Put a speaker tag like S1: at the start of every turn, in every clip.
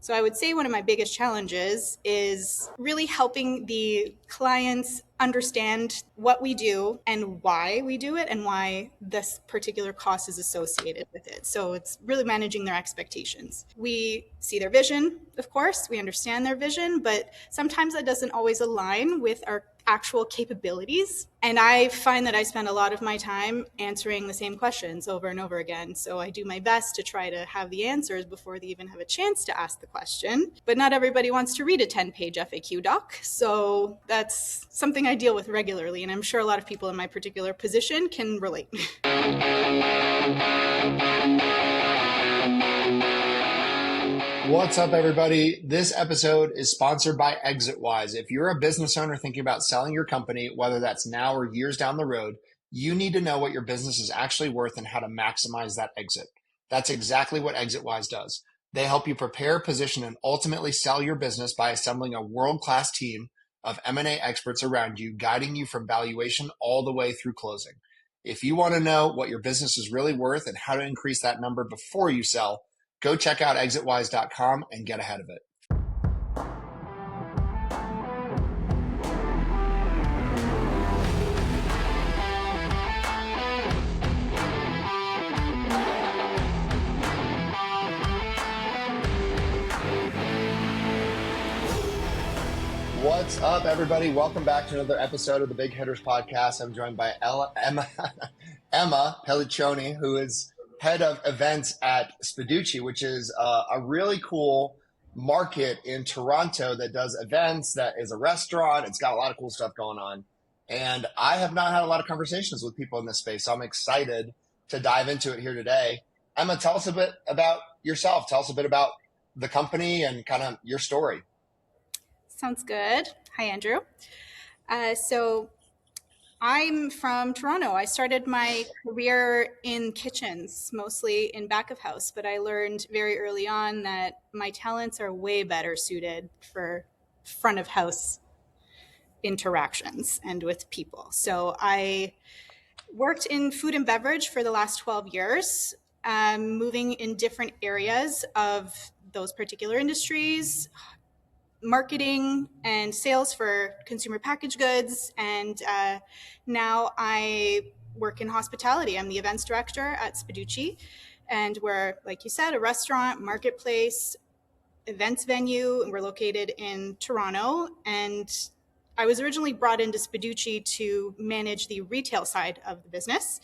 S1: So I would say one of my biggest challenges is really helping the clients understand what we do and why we do it and why this particular cost is associated with it. So it's really managing their expectations. We see their vision, of course, we understand their vision, but sometimes that doesn't always align with our actual capabilities. And I find that I spend a lot of my time answering the same questions over and over again. So I do my best to try to have the answers before they even have a chance to ask the question. But not everybody wants to read a 10-page FAQ doc. So that's something I deal with regularly. And I'm sure a lot of people in my particular position can relate.
S2: What's up, everybody? This episode is sponsored by Exitwise. If you're a business owner thinking about selling your company, whether that's now or years down the road, you need to know what your business is actually worth and how to maximize that exit. That's exactly what Exitwise does. They help you prepare, position, and ultimately sell your business by assembling a world-class team of M&A experts around you, guiding you from valuation all the way through closing. If you want to know what your business is really worth and how to increase that number before you sell, go check out exitwise.com and get ahead of it. What's up, everybody? Welcome back to another episode of the Big Hitters Podcast. I'm joined by Emma Pelliccione, who is head of events at Spaducci, which is a really cool market in Toronto that does events, that is a restaurant. It's got a lot of cool stuff going on. And I have not had a lot of conversations with people in this space, so I'm excited to dive into it here today. Emma, tell us a bit about yourself. Tell us a bit about the company and kind of your story.
S1: Sounds good. Hi, Andrew. So I'm from Toronto. I started my career in kitchens, mostly in back of house, but I learned very early on that my talents are way better suited for front of house interactions and with people. So I worked in food and beverage for the last 12 years, moving in different areas of those particular industries, marketing and sales for consumer packaged goods. And now I work in hospitality. I'm the events director at Spaducci. And we're, like you said, a restaurant, marketplace, events venue. And we're located in Toronto. And I was originally brought into Spaducci to manage the retail side of the business.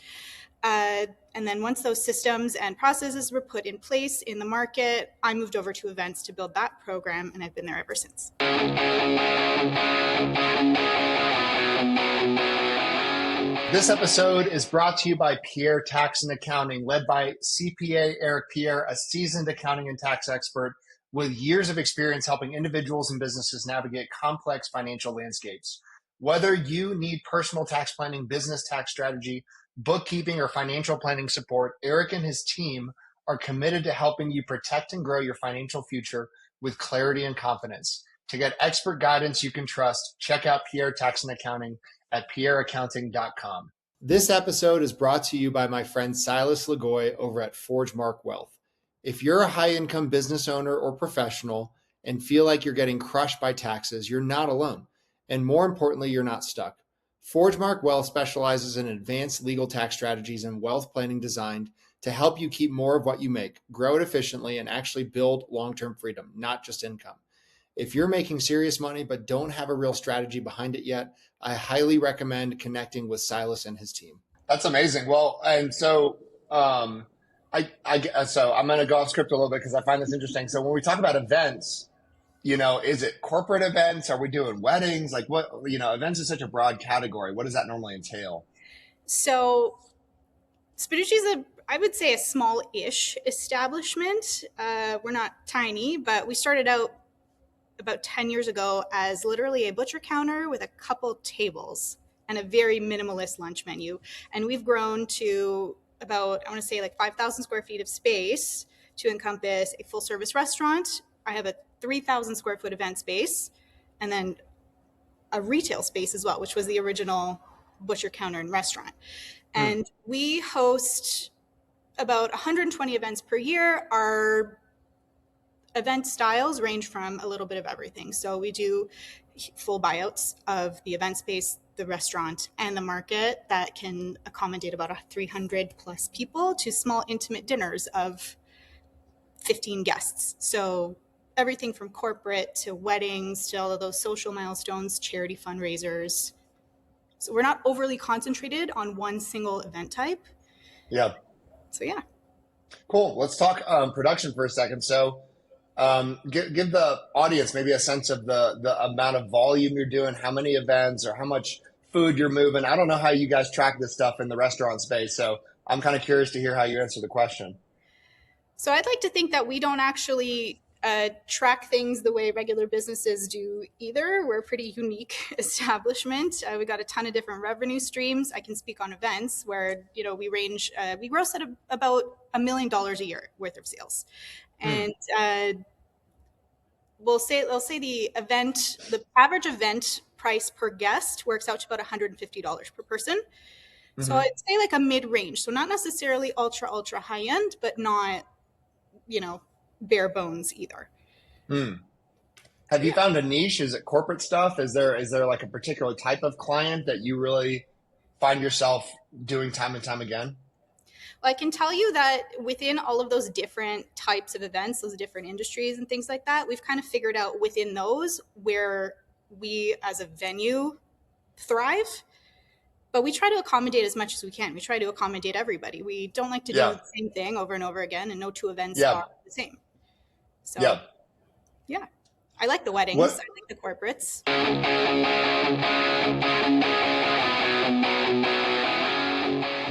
S1: And then once those systems and processes were put in place in the market, I moved over to events to build that program, and I've been there ever since.
S2: This episode is brought to you by Pierre Tax and Accounting, led by CPA Eric Pierre, a seasoned accounting and tax expert with years of experience helping individuals and businesses navigate complex financial landscapes. Whether you need personal tax planning, business tax strategy, bookkeeping, or financial planning support, Eric and his team are committed to helping you protect and grow your financial future with clarity and confidence. To get expert guidance you can trust, check out Pierre Tax and Accounting at pierreaccounting.com. This episode is brought to you by my friend Silas Lagoy over at ForgeMark Wealth. If you're a high-income business owner or professional and feel like you're getting crushed by taxes, you're not alone. And more importantly, you're not stuck. ForgeMark Wealth specializes in advanced legal tax strategies and wealth planning designed to help you keep more of what you make, grow it efficiently, and actually build long-term freedom, not just income. If you're making serious money but don't have a real strategy behind it yet, I highly recommend connecting with Silas and his team. That's amazing. Well, and so so I'm going to go off script a little bit because I find this interesting. So when we talk about events, is it corporate events? Are we doing weddings? Like what, events is such a broad category. What does that normally entail?
S1: So Spaducci is I would say a small-ish establishment. We're not tiny, but we started out about 10 years ago as literally a butcher counter with a couple tables and a very minimalist lunch menu. And we've grown to about, I want to say like 5,000 square feet of space to encompass a full service restaurant. I have a 3,000 square foot event space and then a retail space as well, which was the original butcher counter and restaurant. And we host about 120 events per year. Our event styles range from a little bit of everything. So we do full buyouts of the event space, the restaurant, and the market that can accommodate about 300 plus people, to small intimate dinners of 15 guests. So everything from corporate to weddings to all of those social milestones, charity fundraisers. So we're not overly concentrated on one single event type.
S2: Yeah.
S1: So yeah.
S2: Cool. Let's talk production for a second. So give the audience maybe a sense of the amount of volume you're doing, how many events or how much food you're moving. I don't know how you guys track this stuff in the restaurant space. So I'm kind of curious to hear how you answer the question.
S1: So I'd like to think that we don't actually track things the way regular businesses do either. We're a pretty unique establishment. We got a ton of different revenue streams. I can speak on events where, we range, we gross at about $1 million a year worth of sales. And they'll say the average event price per guest works out to about $150 per person. So I'd say like a mid-range. So not necessarily ultra, ultra high end, but not, bare bones either.
S2: Have you found a niche? Is it corporate stuff? Is there like a particular type of client that you really find yourself doing time and time again?
S1: Well, I can tell you that within all of those different types of events, those different industries and things like that, we've kind of figured out within those where we as a venue thrive. But we try to accommodate as much as we can. We try to accommodate everybody. We don't like to do the same thing over and over again, and no two events are the same. So, yeah. I like the weddings. I like the corporates.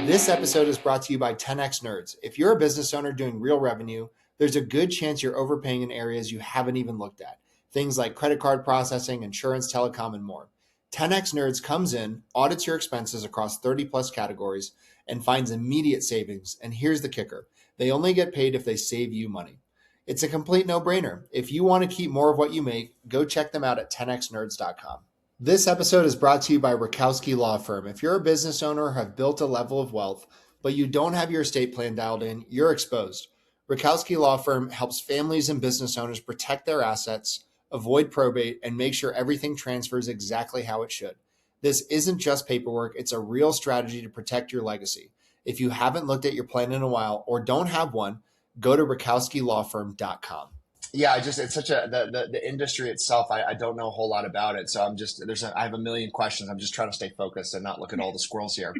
S2: This episode is brought to you by 10X Nerds. If you're a business owner doing real revenue, there's a good chance you're overpaying in areas you haven't even looked at. Things like credit card processing, insurance, telecom, and more. 10X Nerds comes in, audits your expenses across 30 plus categories, and finds immediate savings. And here's the kicker. They only get paid if they save you money. It's a complete no-brainer. If you want to keep more of what you make, go check them out at 10xnerds.com. This episode is brought to you by Rutkowski Law Firm. If you're a business owner or have built a level of wealth, but you don't have your estate plan dialed in, you're exposed. Rutkowski Law Firm helps families and business owners protect their assets, avoid probate, and make sure everything transfers exactly how it should. This isn't just paperwork. It's a real strategy to protect your legacy. If you haven't looked at your plan in a while or don't have one, go to rutkowskilawfirm.com. Yeah, it's such the industry itself. I don't know a whole lot about it. So I have a million questions. I'm just trying to stay focused and not look at all the squirrels here.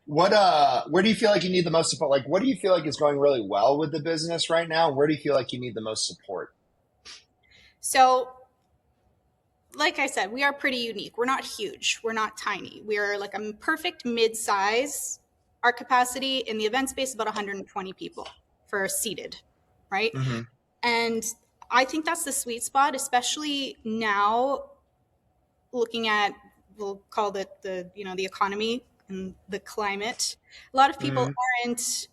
S2: Where do you feel like you need the most support? Like, what do you feel like is going really well with the business right now? Where do you feel like you need the most support?
S1: So, like I said, we are pretty unique. We're not huge. We're not tiny. We're like a perfect mid-size. Our capacity in the event space is about 120 people for seated, right? And I think that's the sweet spot, especially now looking at, we'll call it the economy and the climate. A lot of people aren't,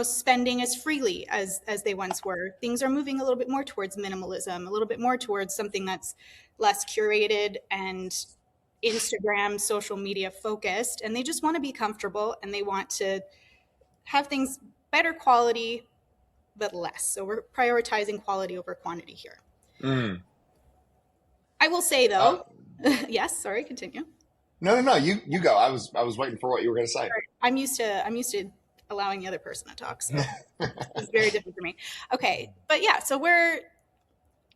S1: spending as freely as they once were. Things are moving a little bit more towards minimalism, a little bit more towards something that's less curated and Instagram, social media focused. And they just want to be comfortable and they want to have things better quality, but less. So we're prioritizing quality over quantity here. I will say though, yes, sorry, continue.
S2: No, you go. I was waiting for what you were going to say.
S1: I'm used to allowing the other person to talk, so it's very different for me. Okay, but yeah, so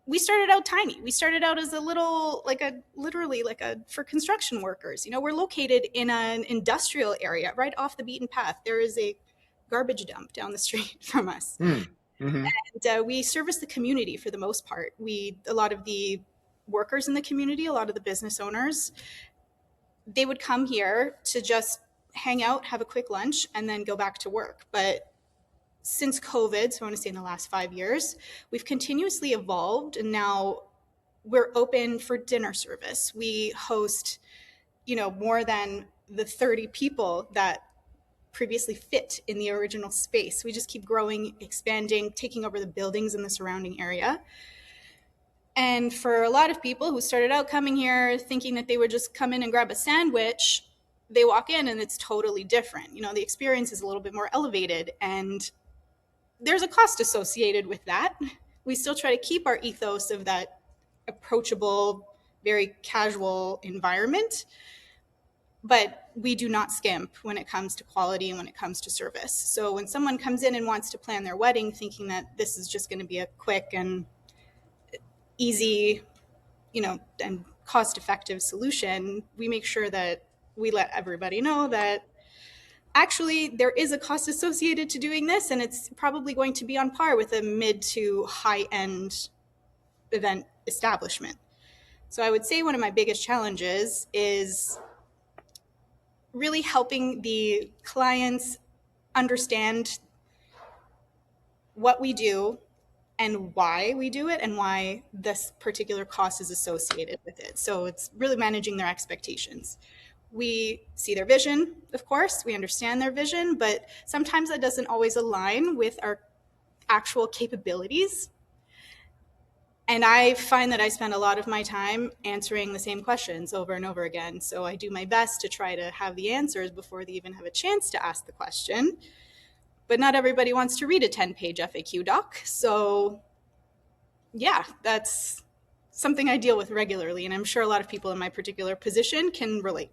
S1: we started out tiny. We started out as a little, literally for construction workers. We're located in an industrial area right off the beaten path. There is a garbage dump down the street from us. And we service the community for the most part. A lot of the workers in the community, a lot of the business owners, they would come here to just hang out, have a quick lunch, and then go back to work. But since COVID, so I want to say in the last 5 years, we've continuously evolved, and now we're open for dinner service. We host, more than the 30 people that previously fit in the original space. We just keep growing, expanding, taking over the buildings in the surrounding area. And for a lot of people who started out coming here thinking that they would just come in and grab a sandwich, they walk in and it's totally different. The experience is a little bit more elevated, and there's a cost associated with that. we still try to keep our ethos of that approachable, very casual environment, but we do not skimp when it comes to quality and when it comes to service. So when someone comes in and wants to plan their wedding thinking that this is just going to be a quick and easy, and cost-effective solution, we make sure that we let everybody know that actually there is a cost associated to doing this, and it's probably going to be on par with a mid to high-end event establishment. So I would say one of my biggest challenges is really helping the clients understand what we do and why we do it and why this particular cost is associated with it. So it's really managing their expectations. We see their vision, of course, we understand their vision, but sometimes that doesn't always align with our actual capabilities. And I find that I spend a lot of my time answering the same questions over and over again. So I do my best to try to have the answers before they even have a chance to ask the question. But not everybody wants to read a 10-page FAQ doc. So yeah, that's something I deal with regularly. And I'm sure a lot of people in my particular position can relate.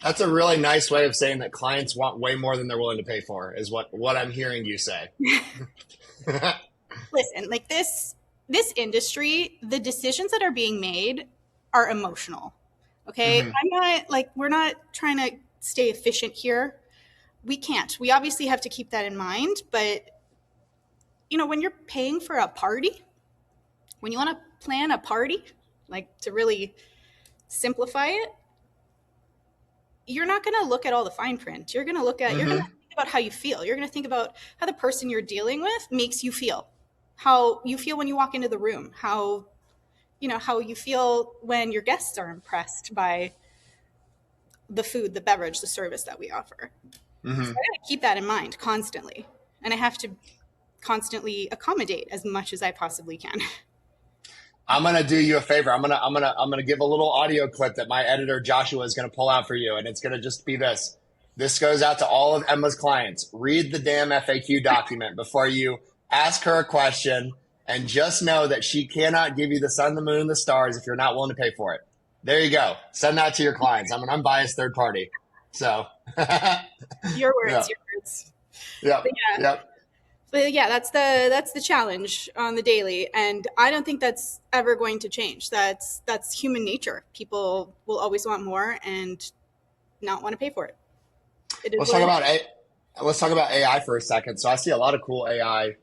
S2: That's a really nice way of saying that clients want way more than they're willing to pay for, is what I'm hearing you say.
S1: Listen, like this industry, the decisions that are being made are emotional. Okay. Mm-hmm. We're not trying to stay efficient here. We can't. We obviously have to keep that in mind. But, when you're paying for a party, when you want to plan a party, like to really simplify it, you're not going to look at all the fine print. You're going to you're going to think about how you feel. You're going to think about how the person you're dealing with makes you feel, how you feel when you walk into the room, how you feel when your guests are impressed by the food, the beverage, the service that we offer. So I got to keep that in mind constantly. And I have to constantly accommodate as much as I possibly can.
S2: I'm gonna do you a favor. I'm gonna give a little audio clip that my editor Joshua is gonna pull out for you, and it's gonna just be this. This goes out to all of Emma's clients. Read the damn FAQ document before you ask her a question, and just know that she cannot give you the sun, the moon, and the stars if you're not willing to pay for it. There you go. Send that to your clients. I'm an unbiased third party. So
S1: your words, your words.
S2: Yep. Yep.
S1: But yeah, that's the challenge on the daily, and I don't think that's ever going to change. That's human nature. People will always want more and not want to pay for it.
S2: Let's talk about AI for a second. So I see a lot of cool AI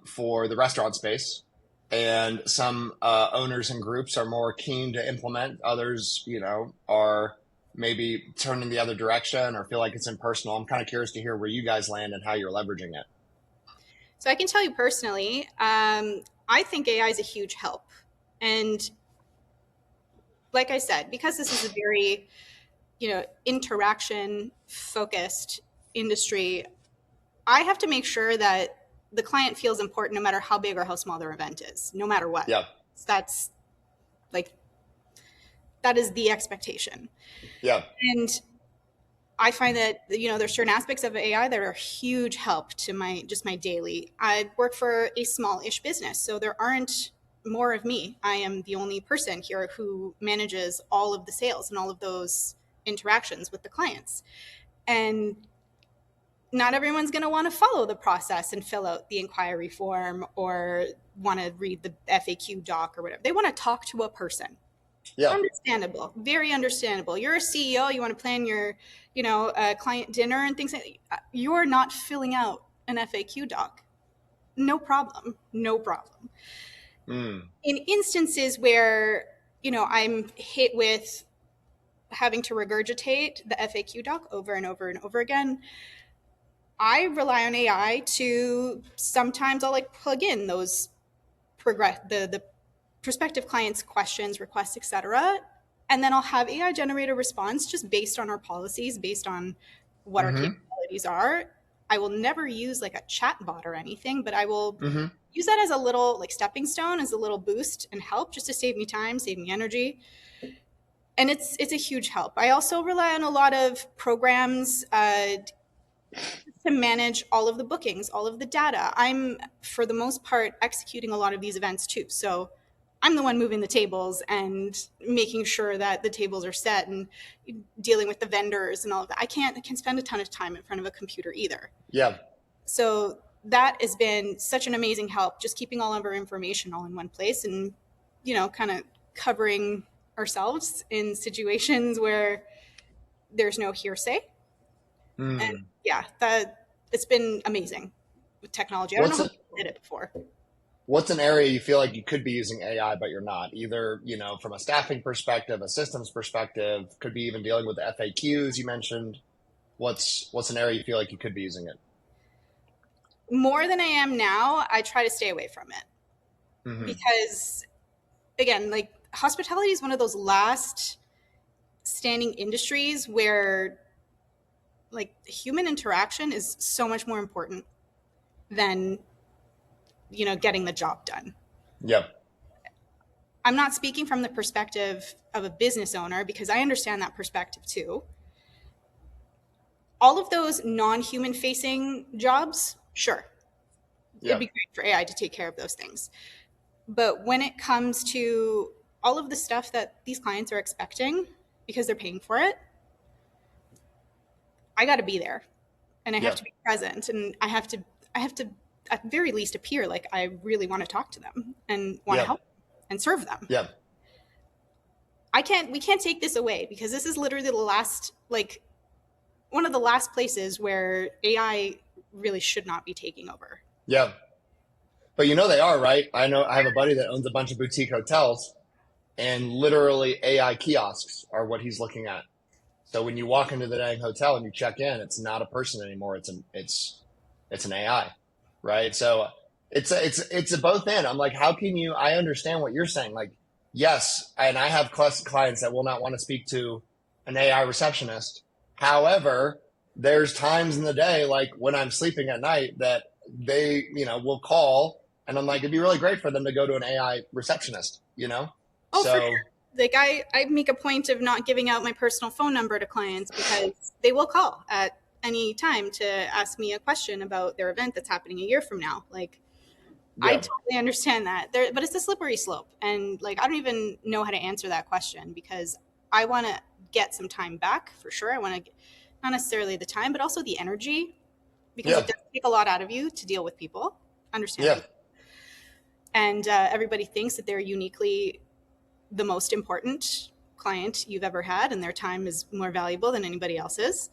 S2: for the restaurant space, and some owners and groups are more keen to implement. Others, are maybe turning the other direction or feel like it's impersonal. I'm kind of curious to hear where you guys land and how you're leveraging it.
S1: So I can tell you personally, I think AI is a huge help. And like I said, because this is a very, interaction focused industry, I have to make sure that the client feels important no matter how big or how small their event is, no matter what.
S2: Yeah.
S1: That is the expectation.
S2: Yeah.
S1: And I find that, there's certain aspects of AI that are a huge help to my daily. I work for a small-ish business, so there aren't more of me. I am the only person here who manages all of the sales and all of those interactions with the clients. And not everyone's going to want to follow the process and fill out the inquiry form or want to read the FAQ doc or whatever. They want to talk to a person. Yeah. Understandable. Very understandable. You're a CEO. You want to plan your, client dinner and things like that. You're not filling out an FAQ doc. No problem. No problem. In instances where, I'm hit with having to regurgitate the FAQ doc over and over and over again, I rely on AI to sometimes I'll plug in those the prospective clients' questions, requests, etc. And then I'll have AI generate a response just based on our policies, based on what our capabilities are. I will never use a chat bot or anything, but I will use that as a little stepping stone, as a little boost and help, just to save me time, save me energy. And it's a huge help. I also rely on a lot of programs to manage all of the bookings, all of the data. I'm, for the most part, executing a lot of these events too. So I'm the one moving the tables and making sure that the tables are set and dealing with the vendors and all of that. I can't spend a ton of time in front of a computer either.
S2: Yeah.
S1: So that has been such an amazing help, just keeping all of our information all in one place and, kind of covering ourselves in situations where there's no hearsay. And
S2: Mm.
S1: yeah, that it's been amazing with technology. I don't know
S2: What's
S1: how
S2: a,
S1: people did it before.
S2: what's an area you feel like you could be using AI, but you're not? Either, from a staffing perspective, a systems perspective, could be even dealing with the FAQs you mentioned. What's an area you feel like you could be using it?
S1: More than I am now, I try to stay away from it
S2: Hmm.
S1: because, again, like hospitality is one of those last standing industries where like human interaction is so much more important than getting the job done.
S2: Yep.
S1: I'm not speaking from the perspective of a business owner because I understand that perspective too. All of those non-human facing jobs, sure, it'd be
S2: Yep.
S1: great for AI to take care of those things. But when it comes to all of the stuff that these clients are expecting because they're paying for it, I got to be there and I have
S2: Yep.
S1: to be present and I have to at the very least appear like I really want to talk to them and want to
S2: Yep.
S1: help and serve them.
S2: Yep.
S1: We can't take this away because this is literally the last, like, one of the last places where AI really should not be taking over.
S2: Yep. But they are, right? I know I have a buddy that owns a bunch of boutique hotels, and literally AI kiosks are what he's looking at. So when you walk into the dang hotel and you check in, it's not a person anymore. It's an AI, right? So it's a both end. I'm like, how can you? I understand what you're saying. Like, yes, and I have clients that will not want to speak to an AI receptionist. However, there's times in the day, like when I'm sleeping at night, that they will call, and I'm like, it'd be really great for them to go to an AI receptionist.
S1: Oh, for
S2: So
S1: sure. Like I make a point of not giving out my personal phone number to clients because they will call at any time to ask me a question about their event that's happening a year from now. Like I
S2: yeah,
S1: totally understand that. But it's a slippery slope. And like I don't even know how to answer that question because I want to get some time back for sure. I want to not necessarily the time, but also the energy because it
S2: yeah,
S1: does take a lot out of you to deal with people,
S2: yeah,
S1: understandably. And everybody thinks that they're uniquely the most important client you've ever had and their time is more valuable than anybody else's.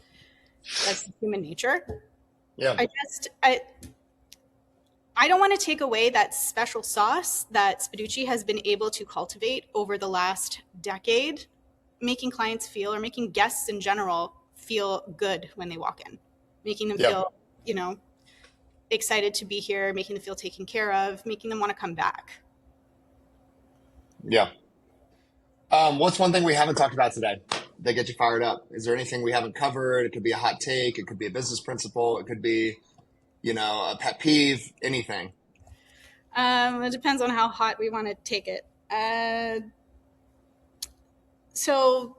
S1: That's human nature.
S2: yeah,
S1: I just I don't want to take away that special sauce that Spaducci has been able to cultivate over the last decade, making clients feel or making guests in general feel good when they walk in, making them
S2: yeah,
S1: feel, you know, excited to be here, making them feel taken care of, making them want to come back.
S2: yeah. What's one thing we haven't talked about today that gets you fired up? Is there anything we haven't covered? It could be a hot take. It could be a business principle. It could be, a pet peeve, anything.
S1: It depends on how hot we want to take it. So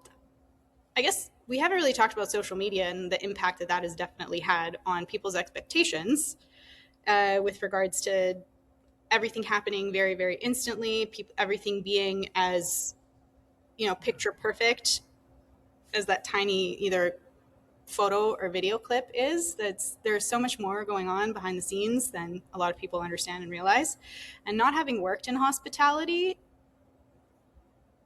S1: I guess we haven't really talked about social media and the impact that that has definitely had on people's expectations with regards to everything happening very, very instantly, everything being as, picture perfect as that tiny either photo or video clip is. There's so much more going on behind the scenes than a lot of people understand and realize. And not having worked in hospitality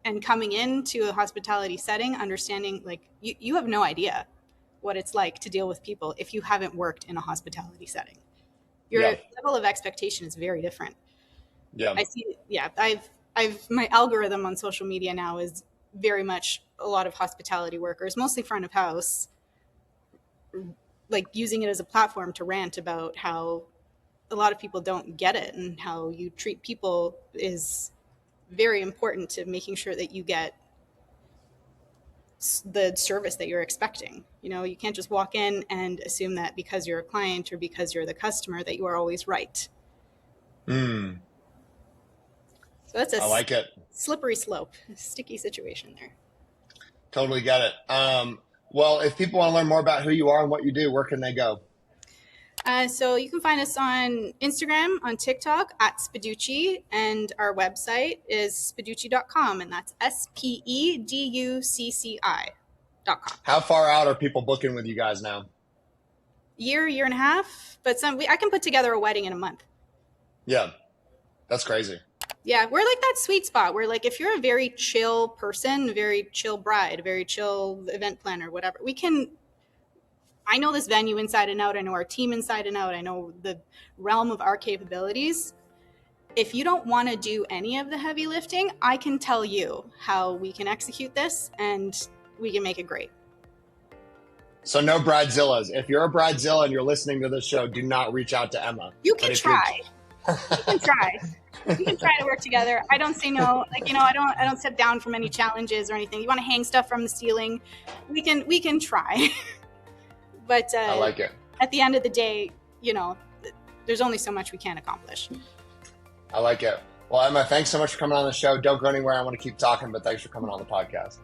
S1: and coming into a hospitality setting, understanding like you have no idea what it's like to deal with people if you haven't worked in a hospitality setting. Your
S2: Yeah,
S1: level of expectation is very different.
S2: yeah,
S1: I see. Yeah, I've my algorithm on social media now is very much a lot of hospitality workers, mostly front of house, like using it as a platform to rant about how a lot of people don't get it and how you treat people is very important to making sure that you get the service that you're expecting. You can't just walk in and assume that because you're a client or because you're the customer that you are always right.
S2: mm,
S1: So that's a
S2: I like it.
S1: slippery slope, a sticky situation there.
S2: Totally get it. Well, if people want to learn more about who you are and what you do, where can they go?
S1: So you can find us on Instagram, on TikTok at Spaducci, and our website is spaducci.com, and that's SPEDUCCI.com.
S2: How far out are people booking with you guys now?
S1: Year and a half, but I can put together a wedding in a month.
S2: Yeah, that's crazy.
S1: Yeah, we're like that sweet spot where, like, if you're a very chill person, a very chill bride, a very chill event planner, whatever, I know this venue inside and out. I know our team inside and out. I know the realm of our capabilities. If you don't want to do any of the heavy lifting, I can tell you how we can execute this and we can make it great.
S2: So no bridezillas. If you're a bridezilla and you're listening to this show, do not reach out to Emma.
S1: You can try. You can try. We can try to work together. I don't say no. Like, I don't step down from any challenges or anything. You want to hang stuff from the ceiling? We can try. But
S2: I like it.
S1: At the end of the day, there's only so much we can accomplish.
S2: I like it. Well, Emma, thanks so much for coming on the show. Don't go anywhere. I want to keep talking, but thanks for coming on the podcast.